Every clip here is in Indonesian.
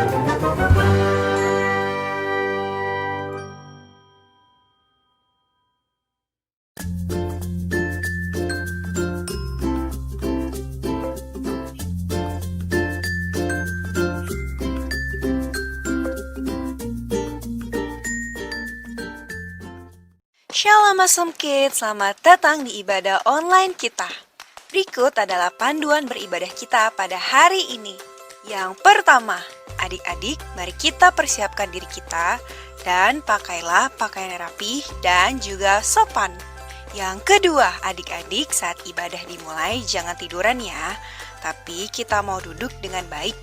Shalom Awesome Kids, selamat datang di ibadah online kita. Berikut adalah panduan beribadah kita pada hari ini. Yang pertama, adik-adik, mari kita persiapkan diri kita dan pakailah pakaian rapih dan juga sopan. Yang kedua, adik-adik, saat ibadah dimulai jangan tiduran ya, tapi kita mau duduk dengan baik.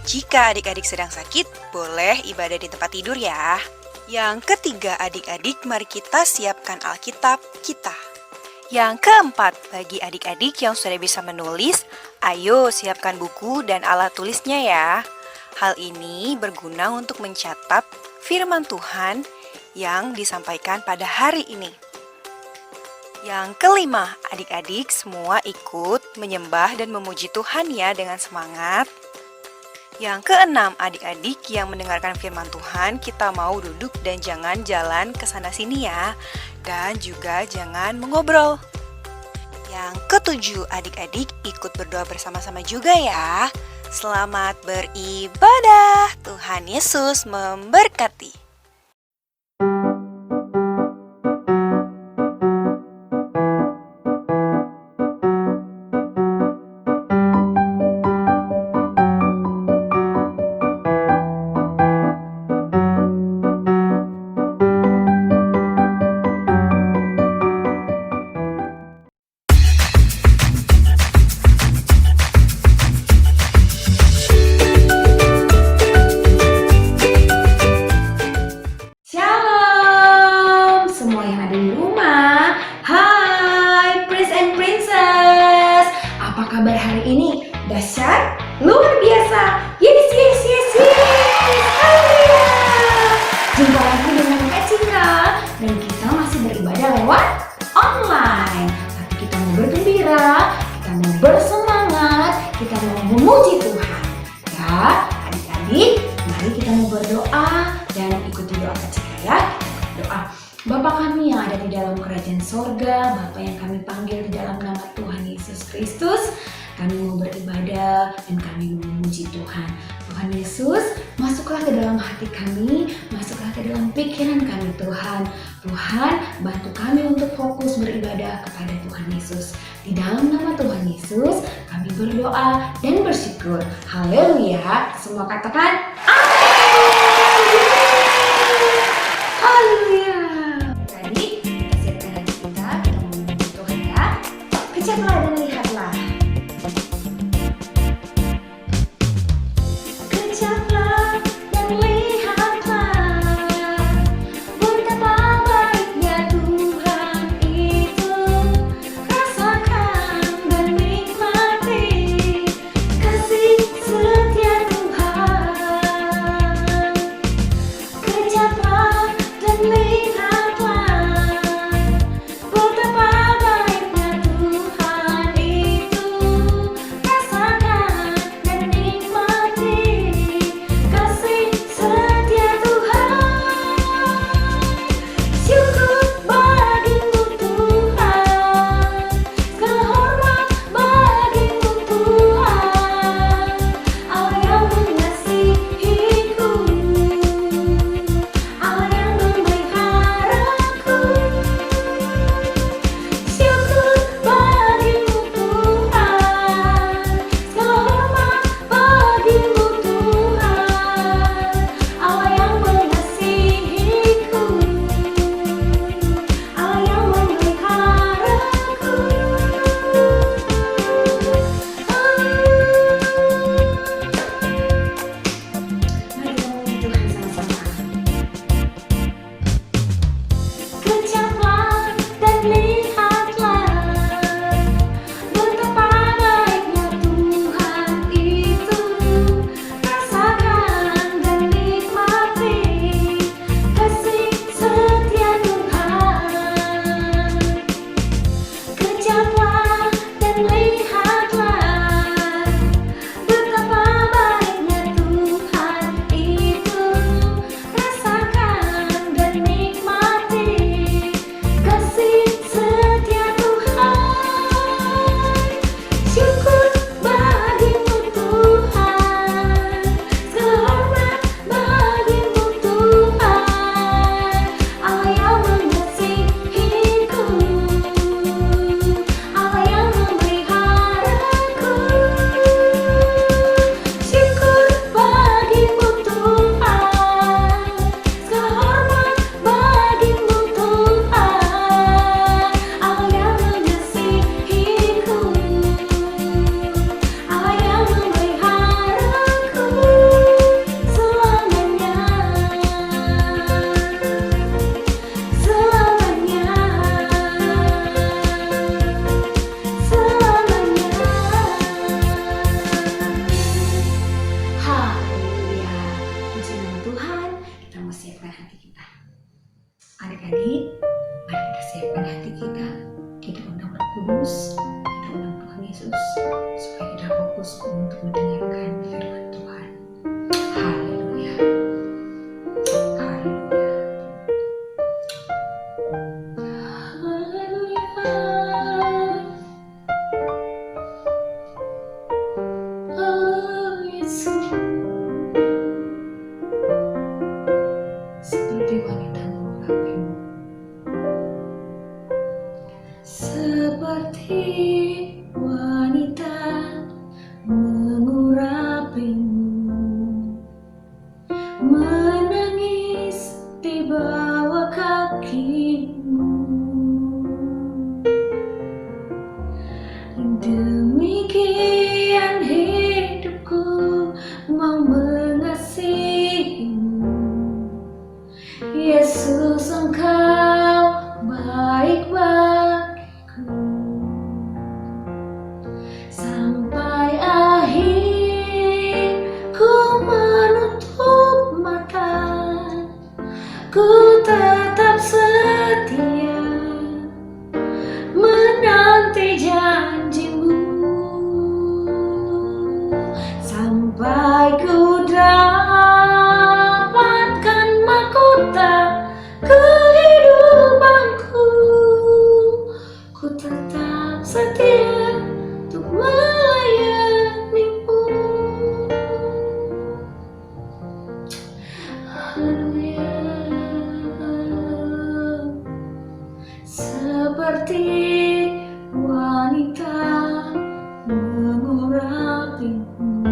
Jika adik-adik sedang sakit, boleh ibadah di tempat tidur ya. Yang ketiga, adik-adik, mari kita siapkan Alkitab kita. Yang keempat, bagi adik-adik yang sudah bisa menulis, ayo siapkan buku dan alat tulisnya ya. Hal ini berguna untuk mencatat firman Tuhan yang disampaikan pada hari ini. Yang kelima, adik-adik semua ikut menyembah dan memuji Tuhan ya dengan semangat. Yang keenam, adik-adik yang mendengarkan firman Tuhan, kita mau duduk dan jangan jalan ke sana sini ya. Dan juga jangan mengobrol. Yang ketujuh, adik-adik ikut berdoa bersama-sama juga ya. Selamat beribadah. Tuhan Yesus memberkati. Kabar hari ini dahsyat, luar biasa. Yes. Haleluya. Jumpa lagi dengan Kak Cika dan kita masih beribadah lewat online. Tapi kita mau bergembira, kita mau bersemangat, kita mau memuji Tuhan. Ya, adik-adik, mari kita mau berdoa dan ikuti doa Kak Cika ya. Doa. Bapa kami yang ada di dalam kerajaan sorga, Bapa yang kami panggil di dalam nama Tuhan Yesus Kristus, kami mau beribadah dan kami mau memuji Tuhan. Tuhan Yesus, masuklah ke dalam hati kami, masuklah ke dalam pikiran kami Tuhan. Tuhan, bantu kami untuk fokus beribadah kepada Tuhan Yesus. Di dalam nama Tuhan Yesus, kami berdoa dan bersyukur. Haleluya. Semua katakan amin. Haleluya. Kecaplah dan lihatlah. Kecaplah dan lihatlah betapa baiknya Tuhan itu. Rasakan dan nikmati kasih setia Tuhan. fokus untuk mendengarkan firman Tuhan. Haleluya. Haleluya. Haleluya. Oh Yesus. Seperti wanita mengurapimu. Seperti wanita mengurapimu, menangis di bawah kakimu. Demikian hidupku mau mengasihimu. Yesus, Engkau baik bagiku. Sampai akhir ku menutup mata, ku tetap setia menanti janjimu. Sampai ku dapatkan mahkota kehidupanku, ku tetap setia untuk melayanimu. Haleluya. Seperti wanita mengurapimu,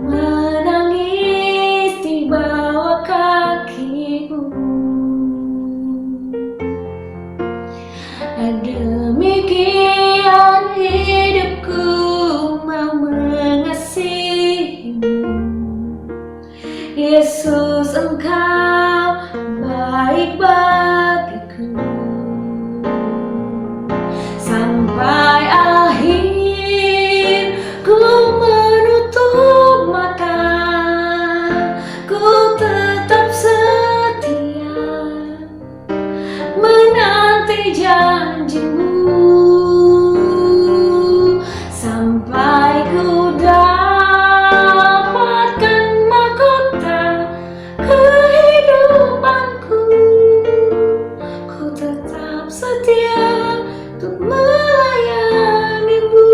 menangis di bawah kakimu. Demikian hidupku mau mengasihimu. Yesus, Engkau baik bagiku. Sampai akhir ku menutup mata, ku tetap setia menanti janjimu. Sampai ku dapatkan mahkota kehidupanku, ku tetap setia untuk melayanimu.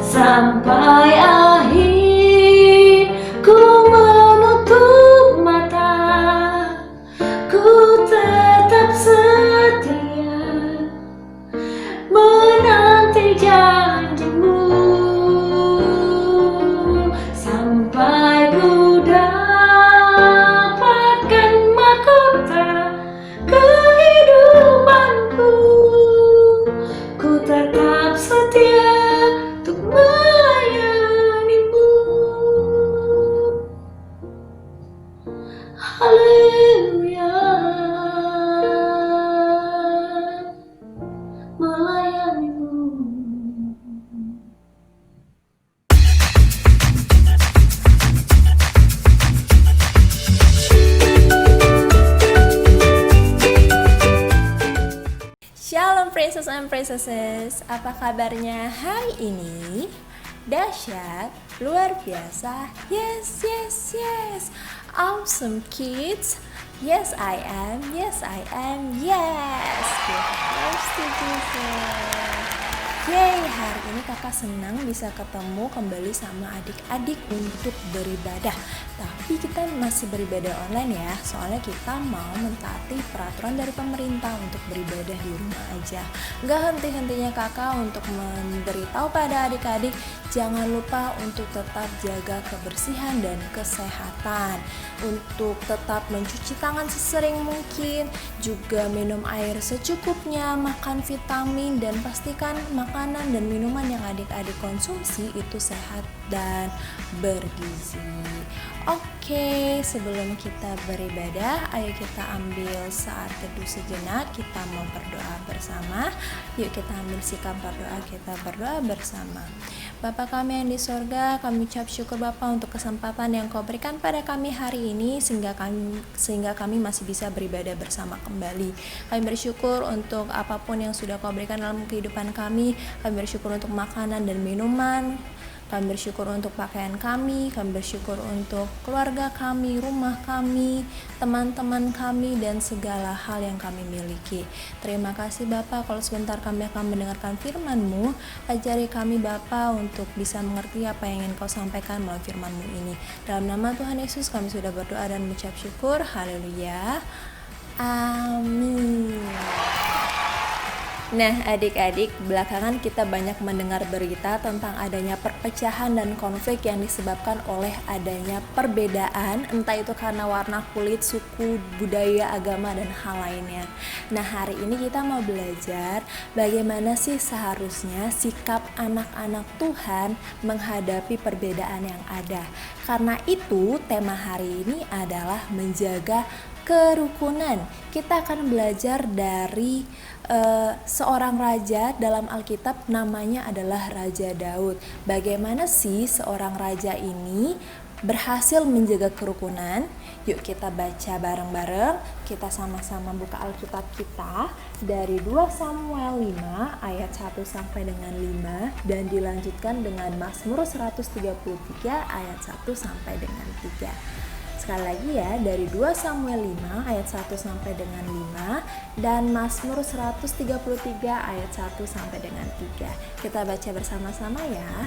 Sampai akhir ku menutup mata, ku tetap setia menanti janjimu. Sampai ku dapatkan mahkota kehidupanku, ku tetap setia untuk melayanimu. Haleluya. Melayanimu. Shalom princess and princesses, apa kabarnya hari ini? Dahsyat, luar biasa, yes, yes, yes. Awesome kids, yes I am, yes I am, yes. Close to Jesus. Yeay, hari ini kakak senang bisa ketemu kembali sama adik-adik untuk beribadah. Tapi kita masih beribadah online ya, soalnya kita mau mentaati peraturan dari pemerintah untuk beribadah di rumah aja. Gak henti-hentinya kakak untuk memberitahu pada adik-adik, jangan lupa untuk tetap jaga kebersihan dan kesehatan, untuk tetap mencuci tangan sesering mungkin, juga minum air secukupnya, makan vitamin, dan pastikan makanan dan minuman minuman yang adik-adik konsumsi itu sehat dan bergizi. Oke, sebelum kita beribadah, ayo kita ambil saat teduh sejenak, kita mau berdoa bersama. Yuk kita ambil sikap berdoa, kita berdoa bersama. Bapa kami yang di sorga, kami ucap syukur Bapa untuk kesempatan yang Kau berikan pada kami hari ini sehingga kami masih bisa beribadah bersama kembali. Kami bersyukur untuk apapun yang sudah Kau berikan dalam kehidupan kami. Kami bersyukur untuk makanan dan minuman. Kami bersyukur untuk pakaian kami bersyukur untuk keluarga kami, rumah kami, teman-teman kami, dan segala hal yang kami miliki. Terima kasih Bapa, kalau sebentar kami akan mendengarkan firman-Mu, ajari kami Bapa untuk bisa mengerti apa yang ingin Kau sampaikan melalui firman-Mu ini. Dalam nama Tuhan Yesus kami sudah berdoa dan mengucap syukur. Haleluya. Amin. Nah adik-adik, belakangan kita banyak mendengar berita tentang adanya perpecahan dan konflik yang disebabkan oleh adanya perbedaan, entah itu karena warna kulit, suku, budaya, agama, dan hal lainnya. Nah hari ini kita mau belajar bagaimana sih seharusnya sikap anak-anak Tuhan menghadapi perbedaan yang ada. Karena itu tema hari ini adalah menjaga kerukunan. Kita akan belajar dari seorang raja dalam Alkitab, namanya adalah Raja Daud. Bagaimana sih seorang raja ini berhasil menjaga kerukunan? Yuk kita baca bareng-bareng. Kita sama-sama buka Alkitab kita dari 2 Samuel 5 ayat 1 sampai dengan 5 dan dilanjutkan dengan Mazmur 133 ayat 1 sampai dengan 3. Sekali lagi ya, dari 2 Samuel 5 ayat 1 sampai dengan 5 dan Mazmur 133 ayat 1 sampai dengan 3. Kita baca bersama-sama ya.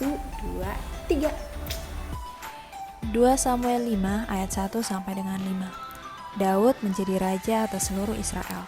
1, 2, 3. 2 Samuel 5 ayat 1 sampai dengan 5. Daud menjadi raja atas seluruh Israel.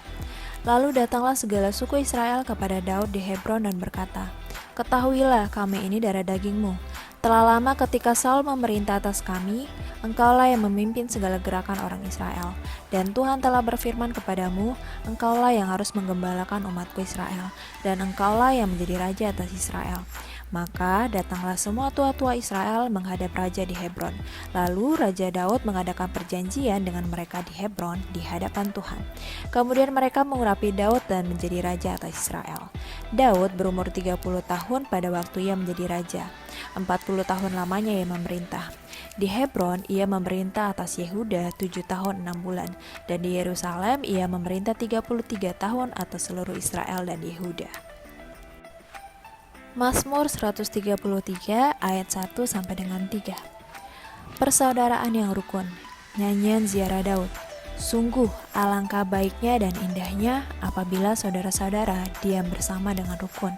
Lalu datanglah segala suku Israel kepada Daud di Hebron dan berkata, "Ketahuilah kami ini darah dagingmu. Telah lama ketika Saul memerintah atas kami, engkaulah yang memimpin segala gerakan orang Israel. Dan Tuhan telah berfirman kepadamu, engkaulah yang harus menggembalakan umatku Israel, dan engkaulah yang menjadi raja atas Israel." Maka datanglah semua tua-tua Israel menghadap raja di Hebron. Lalu Raja Daud mengadakan perjanjian dengan mereka di Hebron di hadapan Tuhan. Kemudian mereka mengurapi Daud dan menjadi raja atas Israel. Daud berumur 30 tahun pada waktu ia menjadi raja. 40 tahun lamanya ia memerintah. Di Hebron ia memerintah atas Yehuda 7 tahun 6 bulan, dan di Yerusalem ia memerintah 33 tahun atas seluruh Israel dan Yehuda. Mazmur 133 ayat 1 sampai dengan 3. Persaudaraan yang rukun. Nyanyian ziarah Daud. Sungguh alangkah baiknya dan indahnya apabila saudara-saudara diam bersama dengan rukun.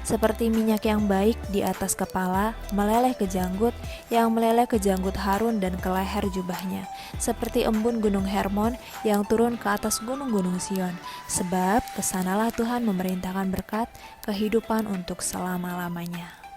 Seperti minyak yang baik di atas kepala, meleleh ke janggut, yang meleleh ke janggut Harun dan ke leher jubahnya. Seperti embun gunung Hermon yang turun ke atas gunung-gunung Sion. Sebab kesanalah Tuhan memerintahkan berkat, kehidupan untuk selama-lamanya.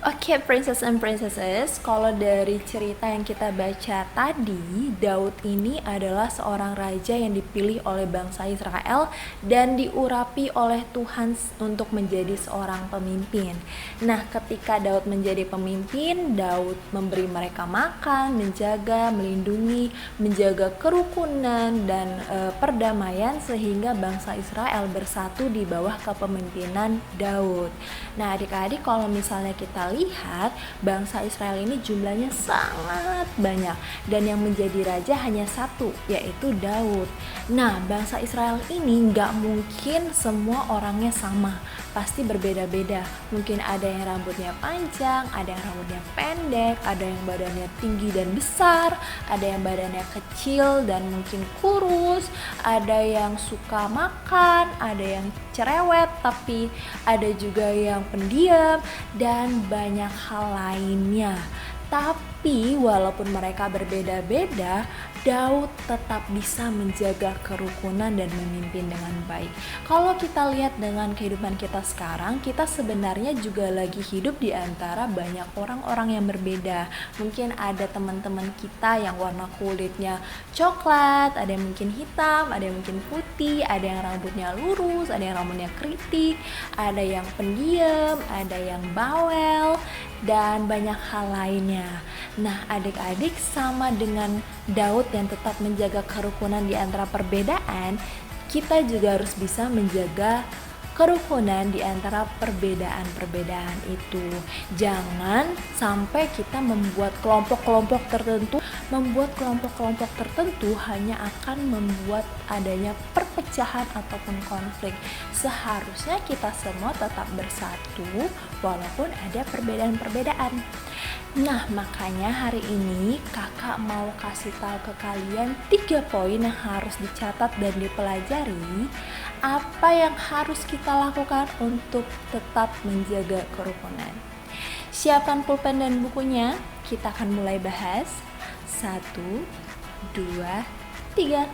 Oke, princess and princesses, kalau dari cerita yang kita baca tadi, Daud ini adalah seorang raja yang dipilih oleh bangsa Israel dan diurapi oleh Tuhan untuk menjadi seorang pemimpin. Nah, ketika Daud menjadi pemimpin, Daud memberi mereka makan, menjaga, melindungi, menjaga kerukunan dan perdamaian sehingga bangsa Israel bersatu di bawah kepemimpinan Daud. Nah, adik-adik, kalau misalnya kita lihat bangsa Israel ini jumlahnya sangat banyak dan yang menjadi raja hanya satu, yaitu Daud. Nah, bangsa Israel ini nggak mungkin semua orangnya sama, pasti berbeda-beda. Mungkin ada yang rambutnya panjang, ada yang rambutnya pendek, ada yang badannya tinggi dan besar, ada yang badannya kecil dan mungkin kurus, ada yang suka makan, ada yang cerewet, tapi ada juga yang pendiam dan banyak hal lainnya. Tapi walaupun mereka berbeda-beda, Daud tetap bisa menjaga kerukunan dan memimpin dengan baik. Kalau kita lihat dengan kehidupan kita sekarang, kita sebenarnya juga lagi hidup di antara banyak orang-orang yang berbeda. Mungkin ada teman-teman kita yang warna kulitnya coklat, ada yang mungkin hitam, ada yang mungkin putih, ada yang rambutnya lurus, ada yang rambutnya keriting, ada yang pendiam, ada yang bawel, dan banyak hal lainnya. Nah, adik-adik sama dengan Daud yang tetap menjaga kerukunan di antara perbedaan, kita juga harus bisa menjaga kerukunan di antara perbedaan-perbedaan itu. Jangan sampai kita membuat kelompok-kelompok tertentu hanya akan membuat adanya perpecahan ataupun konflik. Seharusnya kita semua tetap bersatu walaupun ada perbedaan-perbedaan. Nah, makanya hari ini kakak mau kasih tahu ke kalian 3 poin yang harus dicatat dan dipelajari. Apa yang harus kita lakukan untuk tetap menjaga kerukunan. Siapkan pulpen dan bukunya, kita akan mulai bahas. 1, 2, 3.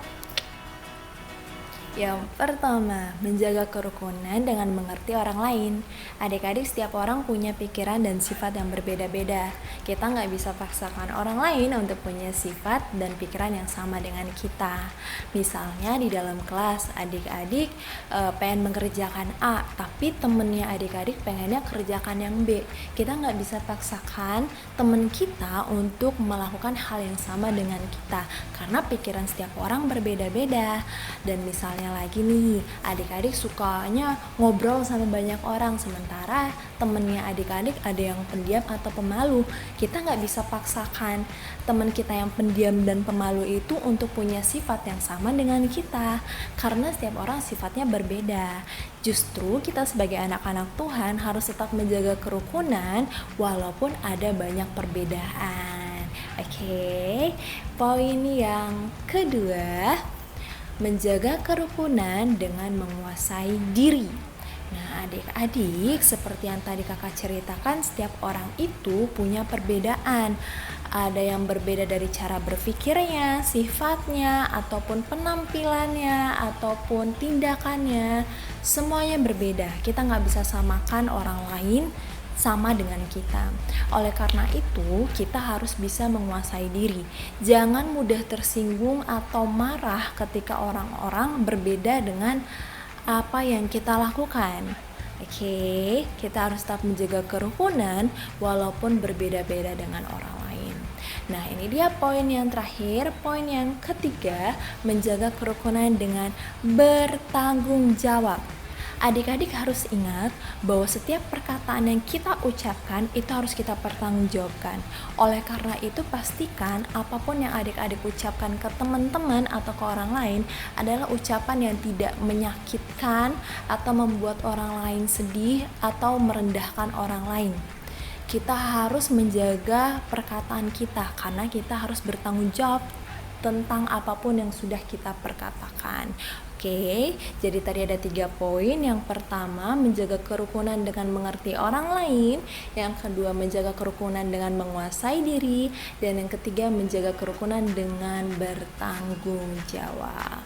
Yang pertama, menjaga kerukunan dengan mengerti orang lain. Adik-adik, setiap orang punya pikiran dan sifat yang berbeda-beda. Kita nggak bisa paksakan orang lain untuk punya sifat dan pikiran yang sama dengan kita. Misalnya di dalam kelas, adik-adik pengen mengerjakan A, tapi temennya adik-adik pengennya kerjakan yang B. Kita nggak bisa paksakan temen kita untuk melakukan hal yang sama dengan kita, karena pikiran setiap orang berbeda-beda. Dan misalnya lagi nih, adik-adik sukanya ngobrol sama banyak orang, sementara temennya adik-adik ada yang pendiam atau pemalu. Kita nggak bisa paksakan teman kita yang pendiam dan pemalu itu untuk punya sifat yang sama dengan kita, karena setiap orang sifatnya berbeda. Justru kita sebagai anak-anak Tuhan harus tetap menjaga kerukunan walaupun ada banyak perbedaan. Oke, poin yang kedua, menjaga kerukunan dengan menguasai diri. Nah, adik-adik, seperti yang tadi kakak ceritakan, setiap orang itu punya perbedaan. Ada yang berbeda dari cara berpikirnya, sifatnya, ataupun penampilannya, ataupun tindakannya. Semuanya berbeda. Kita nggak bisa samakan orang lain sama dengan kita. Oleh karena itu, kita harus bisa menguasai diri. Jangan mudah tersinggung atau marah ketika orang-orang berbeda dengan apa yang kita lakukan. Oke, kita harus tetap menjaga kerukunan walaupun berbeda-beda dengan orang lain. Nah, ini dia poin yang terakhir. Poin yang ketiga, menjaga kerukunan dengan bertanggung jawab. Adik-adik harus ingat bahwa setiap perkataan yang kita ucapkan itu harus kita pertanggungjawabkan. Oleh karena itu, pastikan apapun yang adik-adik ucapkan ke teman-teman atau ke orang lain adalah ucapan yang tidak menyakitkan atau membuat orang lain sedih atau merendahkan orang lain. Kita harus menjaga perkataan kita karena kita harus bertanggung jawab tentang apapun yang sudah kita perkatakan. Oke, jadi tadi ada 3 poin. Yang pertama, menjaga kerukunan dengan mengerti orang lain. Yang kedua, menjaga kerukunan dengan menguasai diri. Dan yang ketiga, menjaga kerukunan dengan bertanggung jawab.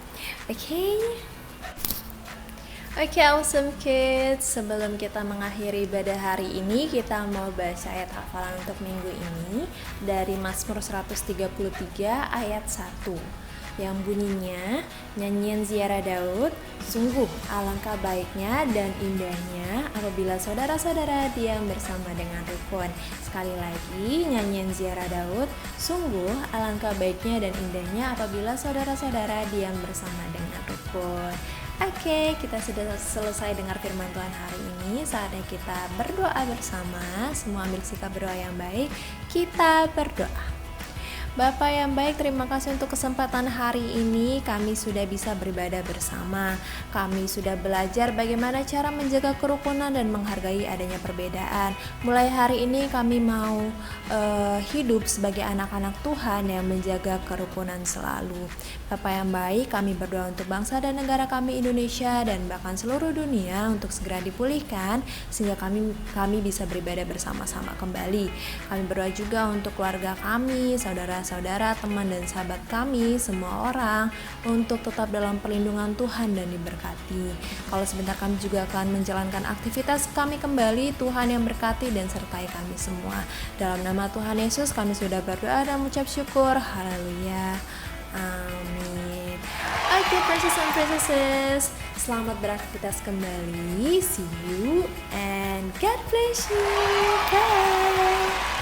Oke, awesome kids. Sebelum kita mengakhiri ibadah hari ini, kita mau baca ayat hafalan untuk minggu ini dari Mazmur 133 ayat 1. Yang bunyinya, nyanyian ziarah Daud, sungguh alangkah baiknya dan indahnya apabila saudara-saudara diam bersama dengan rukun. Sekali lagi, nyanyian ziarah Daud, sungguh alangkah baiknya dan indahnya apabila saudara-saudara diam bersama dengan rukun. Oke, kita sudah selesai dengar firman Tuhan hari ini. Saatnya kita berdoa bersama. Semua ambil sikap berdoa yang baik. Kita berdoa. Bapa yang baik, terima kasih untuk kesempatan hari ini. Kami sudah bisa beribadah bersama. Kami sudah belajar bagaimana cara menjaga kerukunan dan menghargai adanya perbedaan. Mulai hari ini kami mau hidup sebagai anak-anak Tuhan yang menjaga kerukunan selalu. Bapa yang baik, kami berdoa untuk bangsa dan negara kami Indonesia dan bahkan seluruh dunia untuk segera dipulihkan sehingga kami bisa beribadah bersama-sama kembali. Kami berdoa juga untuk keluarga kami, saudara para saudara, teman, dan sahabat kami, semua orang, untuk tetap dalam perlindungan Tuhan dan diberkati. Kalau sebentar kami juga akan menjalankan aktivitas kami kembali, Tuhan yang berkati dan sertai kami semua. Dalam nama Tuhan Yesus kami sudah berdoa dan mengucap syukur. Haleluya. Amin. Oke, princess and princesses, selamat beraktivitas kembali. See you and God bless you. Bye.